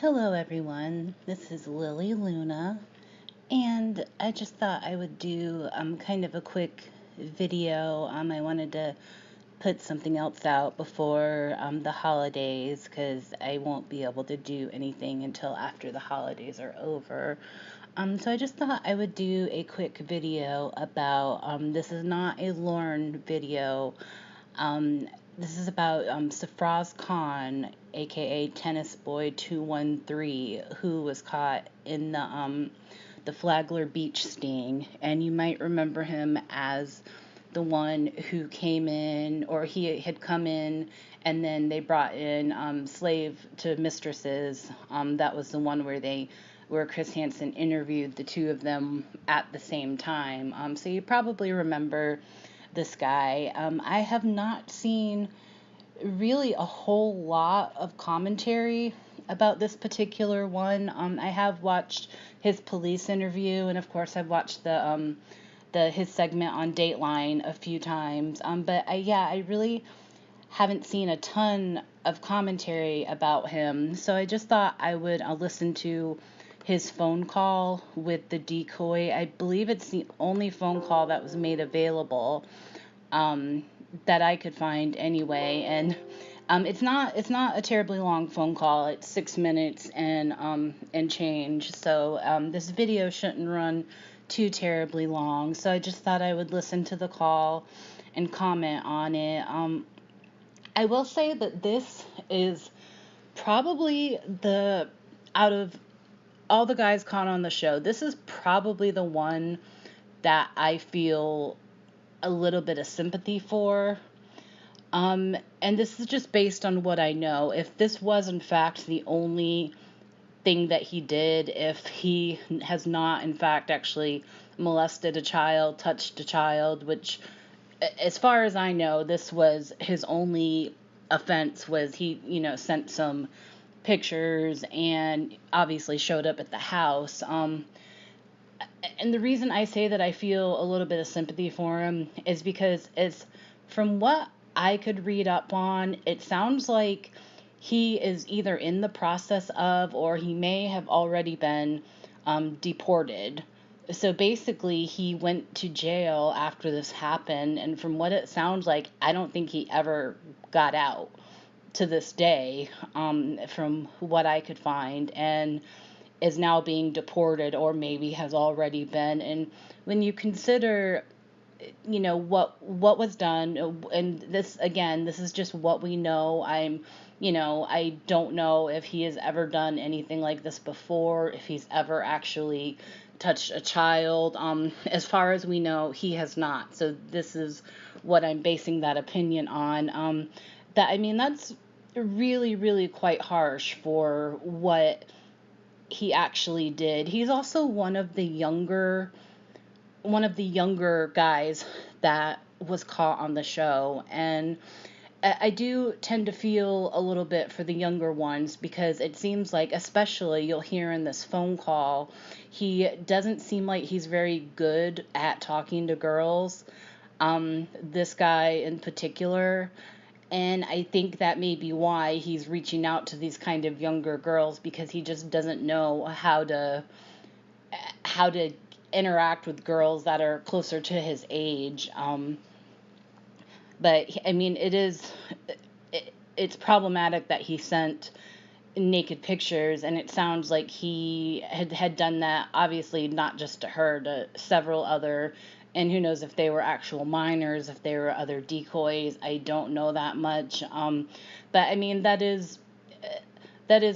Hello, everyone. This is Lily Luna, and I just thought I would do kind of a quick video. I wanted to put something else out before the holidays because I won't be able to do anything until after the holidays are over. So I just thought I would do a quick video about this is not a Lauren video. Um, this is about Safraz Khan, aka tennisboy213, who was caught in the Flagler Beach sting, and you might remember him as the one who came in, or he had come in, and then they brought in slave to mistresses. That was the one where Chris Hansen interviewed the two of them at the same time. So you probably remember this guy. I have not seen really a whole lot of commentary about this particular one. I have watched his police interview, and of course I've watched the his segment on Dateline a few times. But I really haven't seen a ton of commentary about him. So I just thought I would listen to his phone call with the decoy. I believe it's the only phone call that was made available that I could find anyway. And it's not a terribly long phone call. It's 6 minutes and change. So this video shouldn't run too terribly long. So I just thought I would listen to the call and comment on it. I will say that this is probably out of all the guys caught on the show, this is probably the one that I feel a little bit of sympathy for. And this is just based on what I know. If this was in fact the only thing that he did, if he has not in fact actually molested a child, touched a child, which as far as I know, this was his only offense, was he, sent some pictures and obviously showed up at the house. And the reason I say that I feel a little bit of sympathy for him is because from what I could read up on, it sounds like he is either in the process of, or he may have already been deported. So basically, he went to jail after this happened, and from what it sounds like, I don't think he ever got out to this day, from what I could find, and is now being deported, or maybe has already been. And when you consider, what was done, and this is just what we know. I don't know if he has ever done anything like this before, if he's ever actually touched a child. As far as we know, he has not. So this is what I'm basing that opinion on. That's really, really quite harsh for what he actually did. He's also one of the younger guys that was caught on the show, and I do tend to feel a little bit for the younger ones, because it seems like, especially you'll hear in this phone call, he doesn't seem like he's very good at talking to girls, this guy in particular. And I think that may be why he's reaching out to these kind of younger girls, because he just doesn't know how to interact with girls that are closer to his age. But I mean, it's problematic that he sent naked pictures, and it sounds like he had done that, obviously not just to her, to several other, and who knows if they were actual minors, if they were other decoys. I don't know that much. But I mean, that is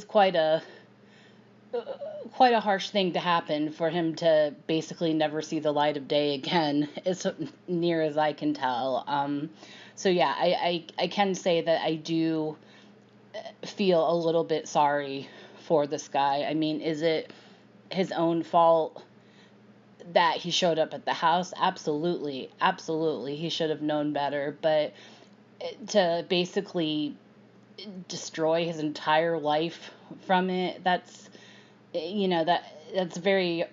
quite a harsh thing to happen, for him to basically never see the light of day again, as near as I can tell. So yeah, I can say that I do feel a little bit sorry for this guy. I mean, is it his own fault that he showed up at the house? Absolutely. He should have known better. But to basically destroy his entire life from it, that's very,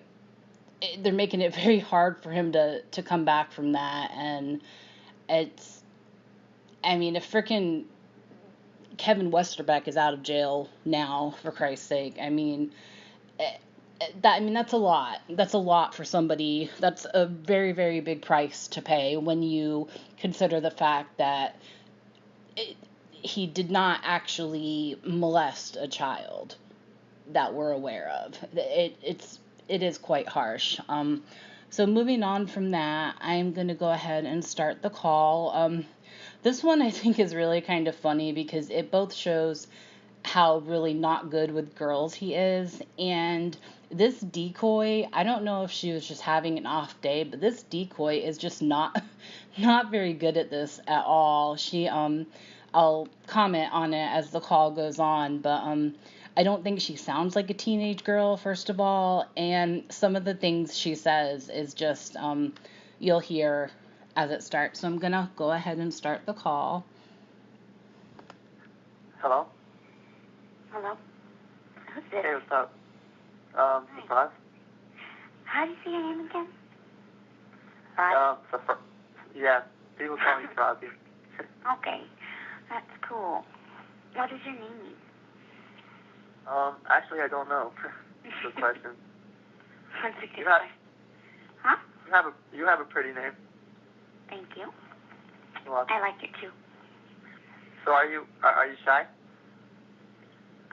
they're making it very hard for him to come back from that. And it's, I mean, Kevin Westerbeck is out of jail now, for Christ's sake. I mean, that's a lot. That's a lot for somebody. That's a very, very big price to pay when you consider the fact that he did not actually molest a child that we're aware of. It is quite harsh. So moving on from that, I'm going to go ahead and start the call. This one I think is really kind of funny because it both shows how really not good with girls he is, and this decoy, I don't know if she was just having an off day, but this decoy is just not not very good at this at all. I'll comment on it as the call goes on, but I don't think she sounds like a teenage girl, first of all, and some of the things she says is just you'll hear as it starts. So I'm gonna go ahead and start the call. Hello? Hello? Who's this? Hey, what's up? Safraz? How do you say your name again? Safraz? Yeah, people call me Safraz. Okay, that's cool. What does your name mean? Actually, I don't know. Good question. That's a good question. Huh? You have a pretty name. Thank you. You're welcome. I like it too. So are you shy?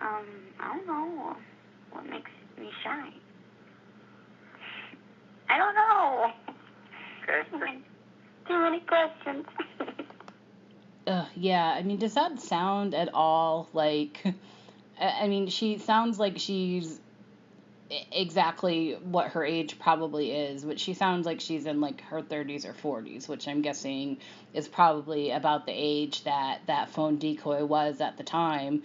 I don't know. What makes me shy? I don't know. Okay. Too many questions. Yeah, I mean, does that sound at all like... I mean, she sounds like she's exactly what her age probably is, but she sounds like she's in like her 30s or 40s, which I'm guessing is probably about the age that phone decoy was at the time.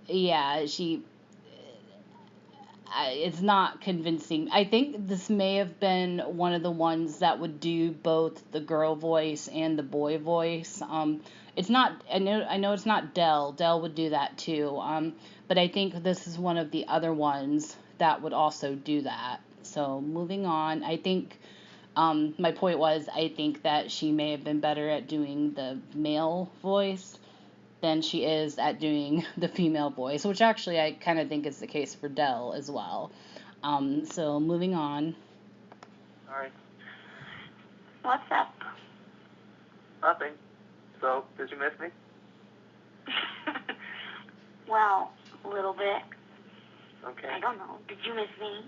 Yeah, it's not convincing. I think this may have been one of the ones that would do both the girl voice and the boy voice. It's not. I know it's not Dell. Dell would do that too. But I think this is one of the other ones that would also do that. So moving on, I think. My point was, I think that she may have been better at doing the male voice than she is at doing the female voice, which actually I kind of think is the case for Dell as well. So moving on. All right. What's up? Nothing. So, did you miss me? Well, a little bit. Okay. I don't know. Did you miss me?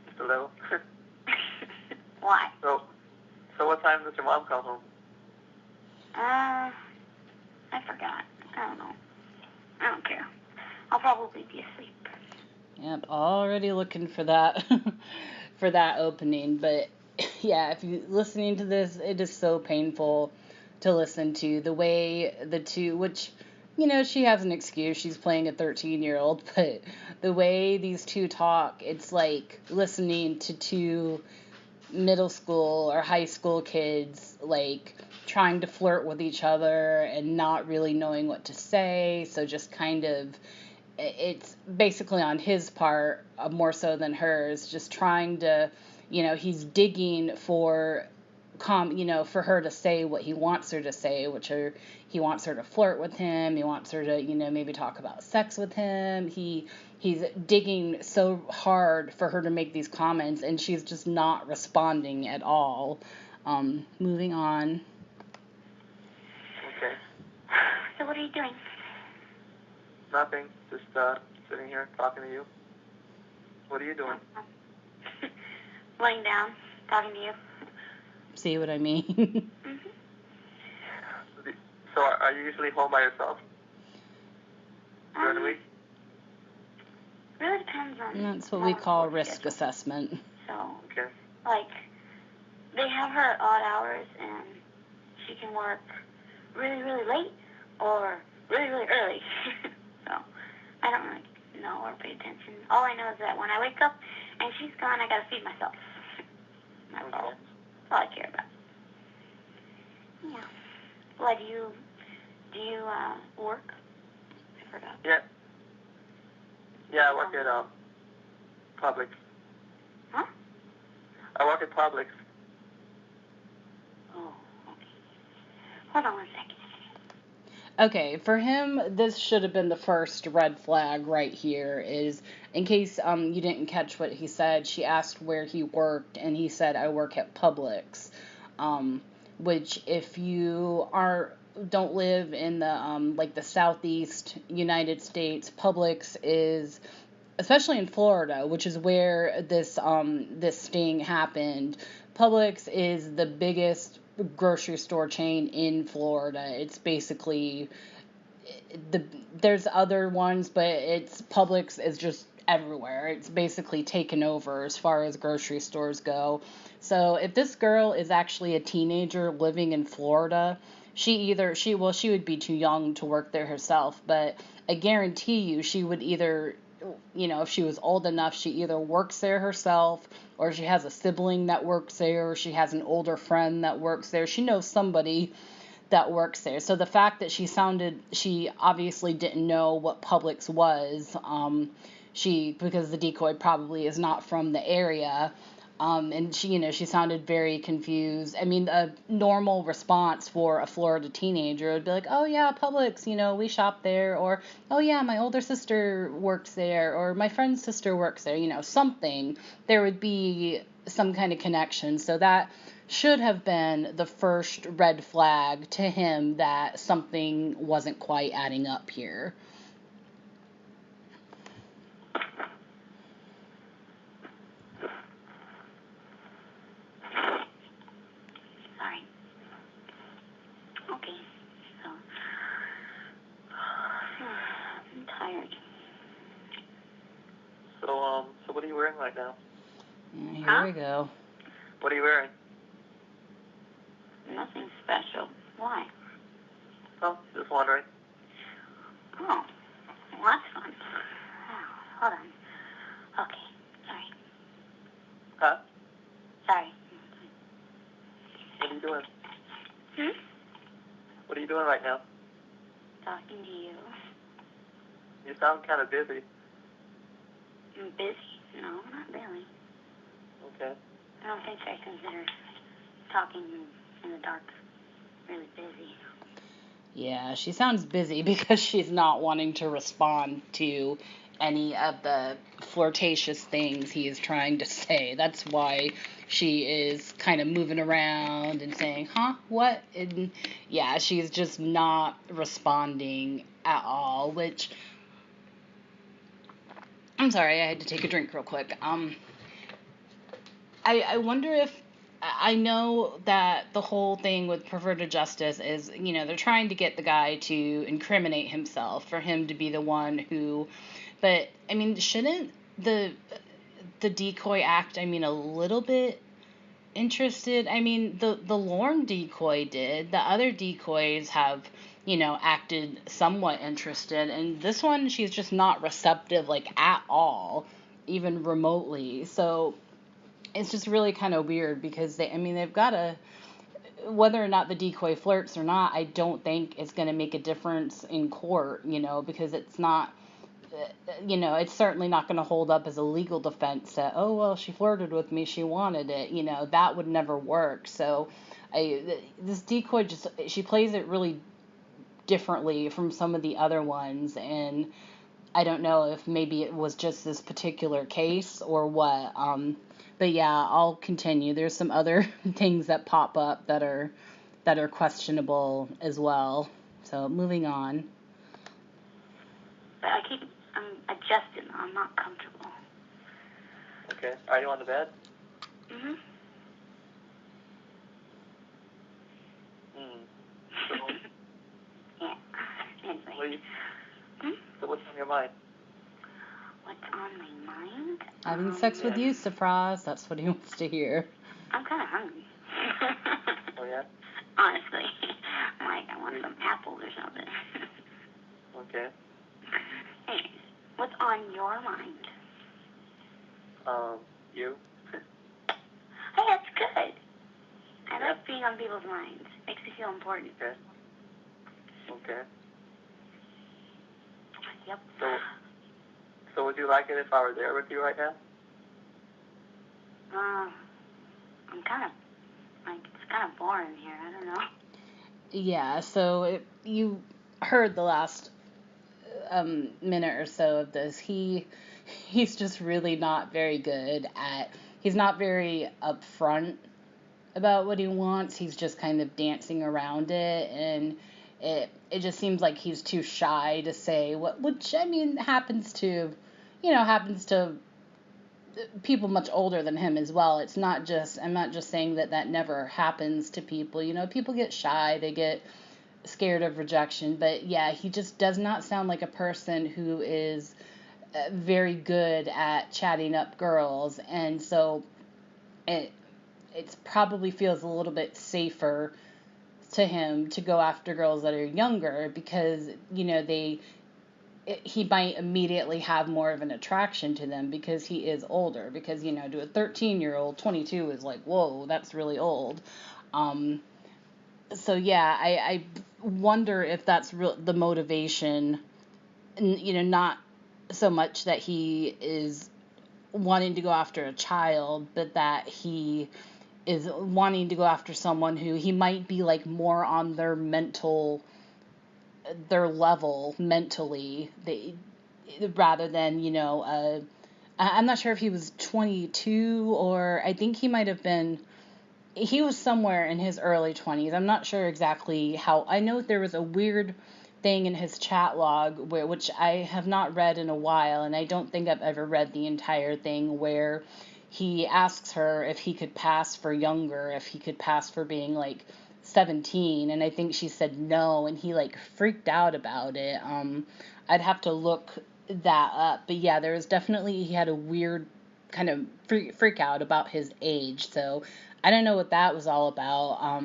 Just a little. Why? So what time does your mom come home? I forgot. I don't know. I don't care. I'll probably be asleep. Yep, already looking for that for that opening. But yeah, if you're listening to this, it is so painful to listen to. The way the two, which, she has an excuse. She's playing a 13-year-old, but the way these two talk, it's like listening to two middle school or high school kids, like, trying to flirt with each other and not really knowing what to say. So just kind of, it's basically on his part, more so than hers, just trying to, he's digging for for her to say what he wants her to say, he wants her to flirt with him, he wants her to, maybe talk about sex with him. He's digging so hard for her to make these comments, and she's just not responding at all. Moving on. Okay. So what are you doing? Nothing. Just sitting here talking to you. What are you doing? Laying down, talking to you. See what I mean? Mm-hmm. So are you usually home by yourself during the week? Really depends on. That's what we call risk schedule. Assessment. So, Okay. like, they have her at odd hours, and she can work really, really late or really, really early. So, I don't really know or pay attention. All I know is that when I wake up and she's gone, I gotta feed myself. That's Okay. all. That's all I care about. Yeah. Why do you work? I forgot. Yeah. Yeah, I work at Publix. Huh? I work at Publix. Oh, okay. Hold on one second. Okay, for him, this should have been the first red flag right here. Is in case you didn't catch what he said. She asked where he worked, and he said, "I work at Publix," which if you don't live in the like the southeast United States, Publix is, especially in Florida, which is where this sting happened. Publix is the biggest grocery store chain in Florida. It's basically there's other ones, but Publix is just everywhere. It's basically taken over as far as grocery stores go. So if this girl is actually a teenager living in Florida, she would be too young to work there herself, but I guarantee you she would either, if she was old enough, she either works there herself, or she has a sibling that works there, or she has an older friend that works there. She knows somebody that works there. So the fact that she obviously didn't know what Publix was, because the decoy probably is not from the area, and she sounded very confused. I mean, a normal response for a Florida teenager would be like, "Oh yeah, Publix, we shop there," or, "Oh yeah, my older sister works there," or, "My friend's sister works there," something. There would be some kind of connection. So that should have been the first red flag to him that something wasn't quite adding up here. Sorry. Okay, so I'm tired. So what are you wearing right now? Here we go. What are you wearing? Nothing special. Why? Oh, just wondering. Oh, well, that's fun. Oh, hold on. Okay, sorry. Huh? Sorry. What are you doing? Hmm? What are you doing right now? Talking to you. You sound kind of busy. I'm busy? No, not really. Okay. I don't think I consider talking in the dark really busy. Yeah, she sounds busy because she's not wanting to respond to any of the flirtatious things he is trying to say. That's why she is kind of moving around and saying, "Huh? What?" And yeah, she's just not responding at all, which, I'm sorry, I had to take a drink real quick. I wonder if, I know that the whole thing with perverted justice is, they're trying to get the guy to incriminate himself, for him to be the one who, but, I mean, shouldn't the decoy act, a little bit interested? I mean, the Lorne decoy did. The other decoys have, acted somewhat interested, and this one, she's just not receptive, at all, even remotely. So it's just really kind of weird, because they've got to, whether or not the decoy flirts or not, I don't think it's going to make a difference in court, because it's not, it's certainly not going to hold up as a legal defense that, "Oh, well, she flirted with me, she wanted it," that would never work. So this decoy she plays it really differently from some of the other ones, and I don't know if maybe it was just this particular case or what. But yeah, I'll continue. There's some other things that pop up that are questionable as well. So moving on. But I'm adjusting. I'm not comfortable. Okay. Are you on the bed? Mhm. Yeah. Anyway. So what's on your mind? What's on my mind? Having sex with you, Safraz. That's what he wants to hear. I'm kind of hungry. Oh, yeah? Honestly. I want some apples or something. Okay. Anyways, what's on your mind? You? Hey, that's good. I like being on people's minds. Makes me feel important. Okay. Okay. Yep. So would you like it if I were there with you right now? I'm kind of, it's kind of boring here. I don't know. Yeah, so heard the last minute or so of this, he's just really not very good at. He's not very upfront about what he wants. He's just kind of dancing around it, and it just seems like he's too shy to say what, which I mean happens to people much older than him as well. It's not just, I'm not just saying that never happens to people. People get shy, they get scared of rejection, but yeah, he just does not sound like a person who is very good at chatting up girls, and so it probably feels a little bit safer to him to go after girls that are younger, because he might immediately have more of an attraction to them because he is older, because to a 13-year-old 22 is like, whoa, that's really old. So yeah, I wonder if that's the motivation, not so much that he is wanting to go after a child, but that he is wanting to go after someone who he might be like more on their level mentally, rather than, I'm not sure if he was 22, or I think he might have been, he was somewhere in his early 20s. I'm not sure exactly how. I know there was a weird thing in his chat log which I have not read in a while, and I don't think I've ever read the entire thing, where he asks her if he could pass for younger, if he could pass for being like 17, and I think she said no, and he like freaked out about it. I'd have to look that up, but yeah, there was definitely, he had a weird kind of freak out about his age, so I don't know what that was all about.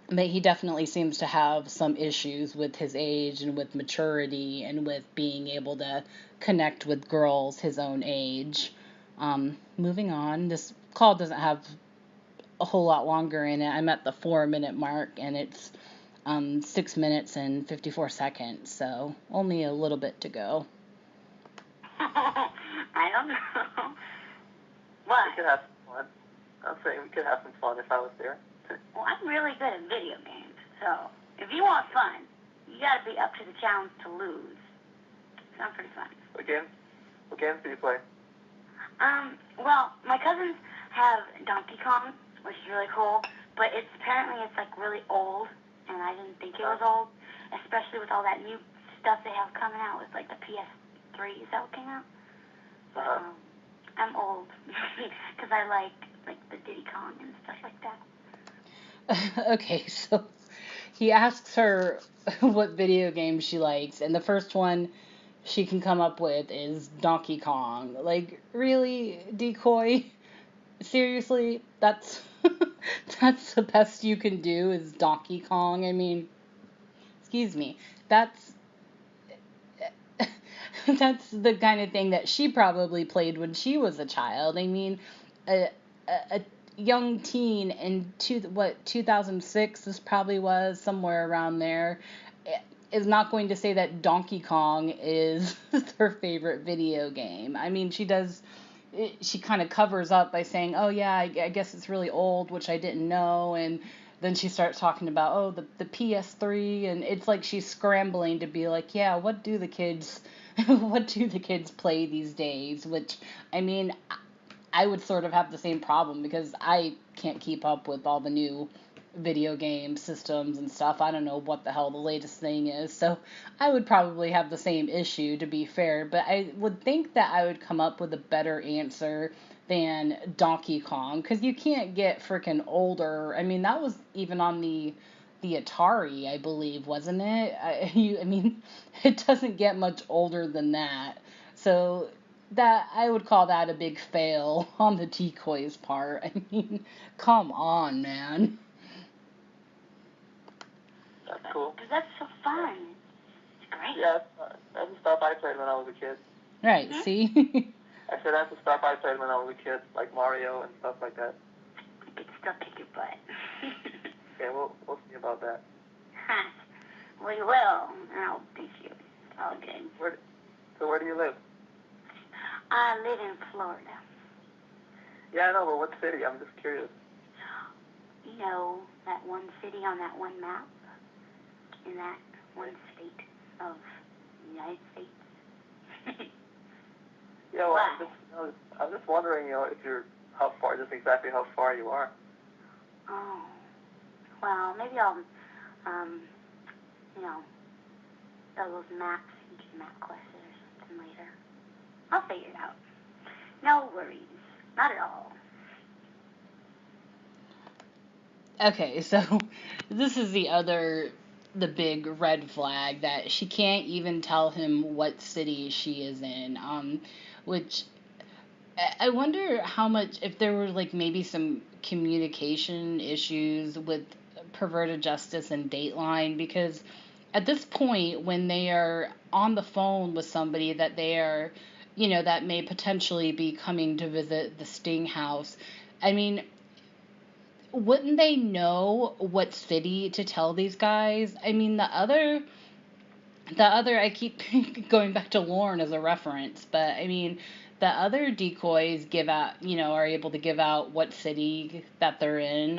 But he definitely seems to have some issues with his age and with maturity and with being able to connect with girls his own age. Moving on, this call doesn't have a whole lot longer in it. I'm at the 4-minute mark, and it's 6 minutes and 54 seconds, so only a little bit to go. I don't know. What? We could have some fun. I'm saying we could have some fun if I was there. Well, I'm really good at video games, so if you want fun, you gotta be up to the challenge to lose. Sounds pretty fun. What games do you play? Well, my cousins have Donkey Kong, which is really cool, but apparently it's like really old, and I didn't think it was old, especially with all that new stuff they have coming out with like the PS3. Is that what came out? But I'm old because I like the Diddy Kong and stuff like that. Okay, so he asks her what video game she likes, and the first one she can come up with is Donkey Kong. Like, really, Decoy? Seriously? That's that's the best you can do is Donkey Kong? I mean, excuse me. That's the kind of thing that she probably played when she was a child. I mean, a young teen in 2006, this probably was somewhere around there, is not going to say that Donkey Kong is her favorite video game. I mean, she kind of covers up by saying, oh yeah, I guess it's really old, which I didn't know, and then she starts talking about, the PS3, and it's like she's scrambling to be like, yeah, what do the kids play these days? Which, I mean, I would sort of have the same problem because I can't keep up with all the new video game systems and stuff. I don't know what the hell the latest thing is, so I would probably have the same issue, to be fair, but I would think that I would come up with a better answer than Donkey Kong, because you can't get freaking older. I mean, that was even on the Atari, I believe, wasn't it? I mean, it doesn't get much older than that, so that I would call that a big fail on the Decoy's part. I mean, come on, man. That's cool. Because that's so fun. It's great. Yeah, that's the stuff I played when I was a kid. Right, Mm-hmm. See? I said that's the stuff I played when I was a kid, like Mario and stuff like that. I could still kick your butt. Okay, we'll see about that. We will, and I'll beat you. It's all good. So where do you live? I live in Florida. Yeah, I know, but what city? I'm just curious. You know, that one city on that one map? In that one state of the United States. Yeah, well, Wow. I'm just wondering, if you're just exactly how far you are. Oh. Well, maybe I'll, those maps, you do map questions or something later. I'll figure it out. No worries. Not at all. Okay, so this is the big red flag, that she can't even tell him what city she is in, which I wonder how much, if there were like maybe some communication issues with Perverted Justice and Dateline, because at this point, when they are on the phone with somebody that they are, that may potentially be coming to visit the Sting house, I mean, wouldn't they know what city to tell these guys? I mean, the other, I keep going back to Lorne as a reference, but I mean, the other decoys give out, are able to give out what city that they're in.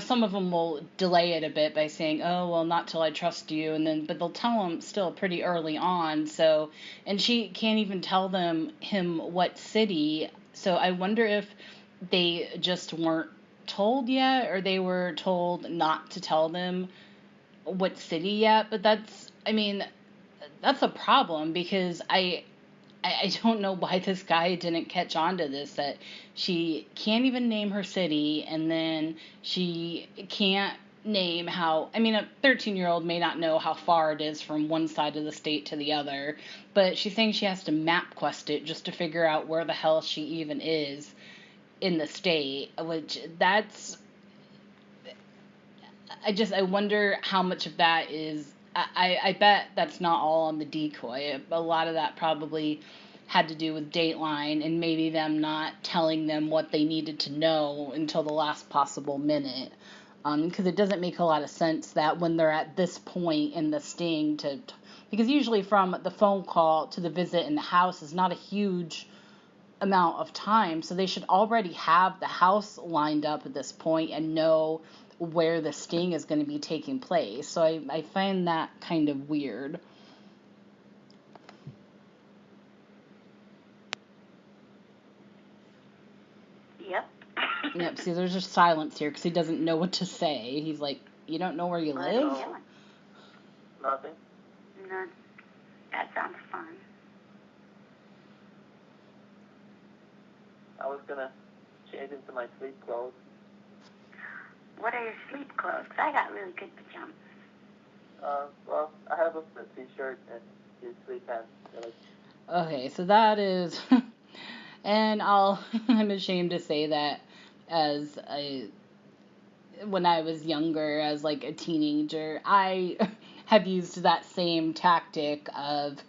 Some of them will delay it a bit by saying, oh, well, not till I trust you, but they'll tell them still pretty early on. So, and she can't even tell him what city. So I wonder if they just weren't told yet, or they were told not to tell them what city yet. But that's a problem, because I don't know why this guy didn't catch on to this, that she can't even name her city, and then she can't name how, a 13-year-old may not know how far it is from one side of the state to the other, but she's saying she has to map quest it just to figure out where the hell she even is in the state, which I wonder how much of that is, I bet that's not all on the decoy. A lot of that probably had to do with Dateline and maybe them not telling them what they needed to know until the last possible minute. Because it doesn't make a lot of sense that when they're at this point in the sting because usually from the phone call to the visit in the house is not a huge amount of time, so they should already have the house lined up at this point and know where the sting is going to be taking place. So I find that kind of weird. Yep. Yep, see, there's just silence here because he doesn't know what to say. He's like, you don't know where you live? Nothing. No, that sounds fun. I was gonna change into my sleep clothes. What are your sleep clothes? 'Cause I got really good pajamas. Well, I have a t-shirt and these sleep pants. Okay, so that is, and I'm ashamed to say that when I was younger, as like a teenager, I have used that same tactic of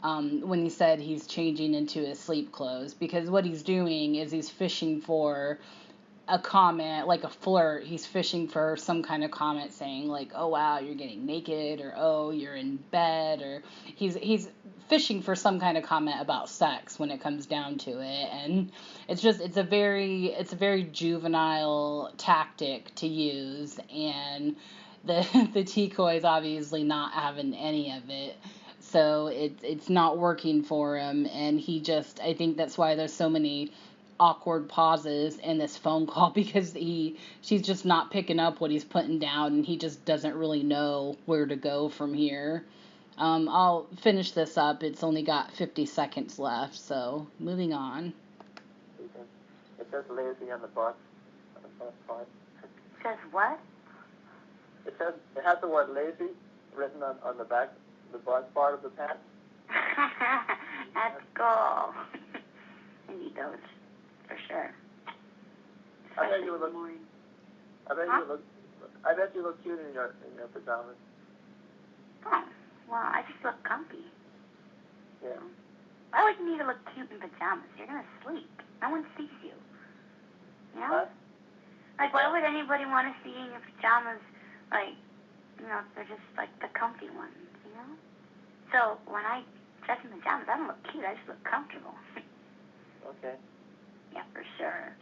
when he said he's changing into his sleep clothes, because what he's doing is he's fishing for a comment, like a flirt. He's fishing for some kind of comment saying like, oh wow, you're getting naked, or oh, you're in bed, or he's fishing for some kind of comment about sex when it comes down to it. And it's a very juvenile tactic to use, and the decoy is obviously not having any of it. So it's not working for him, and I think that's why there's so many awkward pauses in this phone call, because she's just not picking up what he's putting down, and he just doesn't really know where to go from here. I'll finish this up. It's only got 50 seconds left, so moving on. It says lazy on the box. On the front part. Says what? It has the word lazy written on the back, the butt part of the pants. That's cool. I need those. For sure. I bet you look cute in your pajamas. Oh, well, I just look comfy. Yeah. Why would you need to look cute in pajamas? You're gonna sleep. No one sees you. You know? Huh? Like, why would anybody want to see you in your pajamas? Like, they're just like the comfy ones. You know? So when I dress in pajamas, I don't look cute. I just look comfortable. Okay. Yeah, for sure.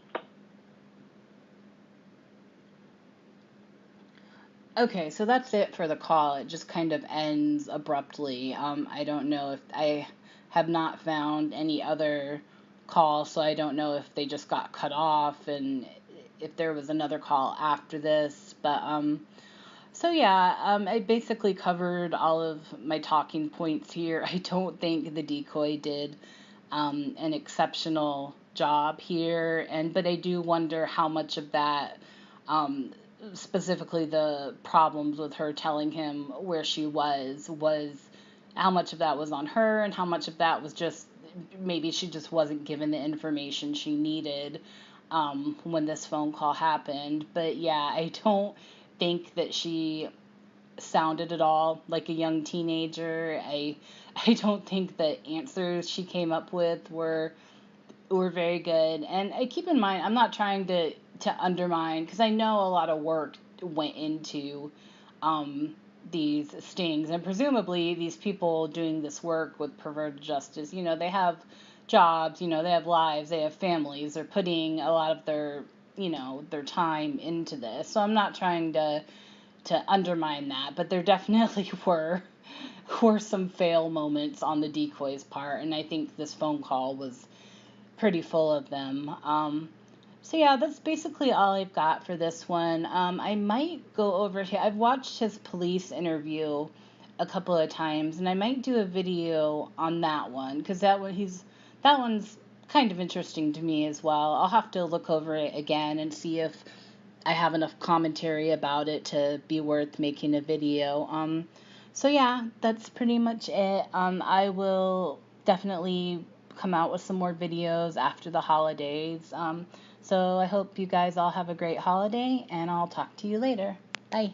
Okay, so that's it for the call. It just kind of ends abruptly. I don't know if I have not found any other call, so I don't know if they just got cut off and if there was another call after this. But so yeah, I basically covered all of my talking points here. I don't think the decoy did an exceptional job here, but I do wonder how much of that, specifically the problems with her telling him where she was how much of that was on her and how much of that was just maybe she just wasn't given the information she needed when this phone call happened. But yeah, I don't think that she sounded at all like a young teenager. I don't think the answers she came up with were very good. And I keep in mind, I'm not trying to undermine, because I know a lot of work went into these stings, and presumably these people doing this work with perverted justice, they have jobs, they have lives, they have families, they're putting a lot of their time into this. So I'm not trying to undermine that, but there definitely were some fail moments on the decoy's part, and I think this phone call was pretty full of them. So yeah, that's basically all I've got for this one. I might go over here. I've watched his police interview a couple of times, and I might do a video on that one, because that one's kind of interesting to me as well. I'll have to look over it again and see if I have enough commentary about it to be worth making a video. So yeah, that's pretty much it. I will definitely come out with some more videos after the holidays. So I hope you guys all have a great holiday, and I'll talk to you later. Bye.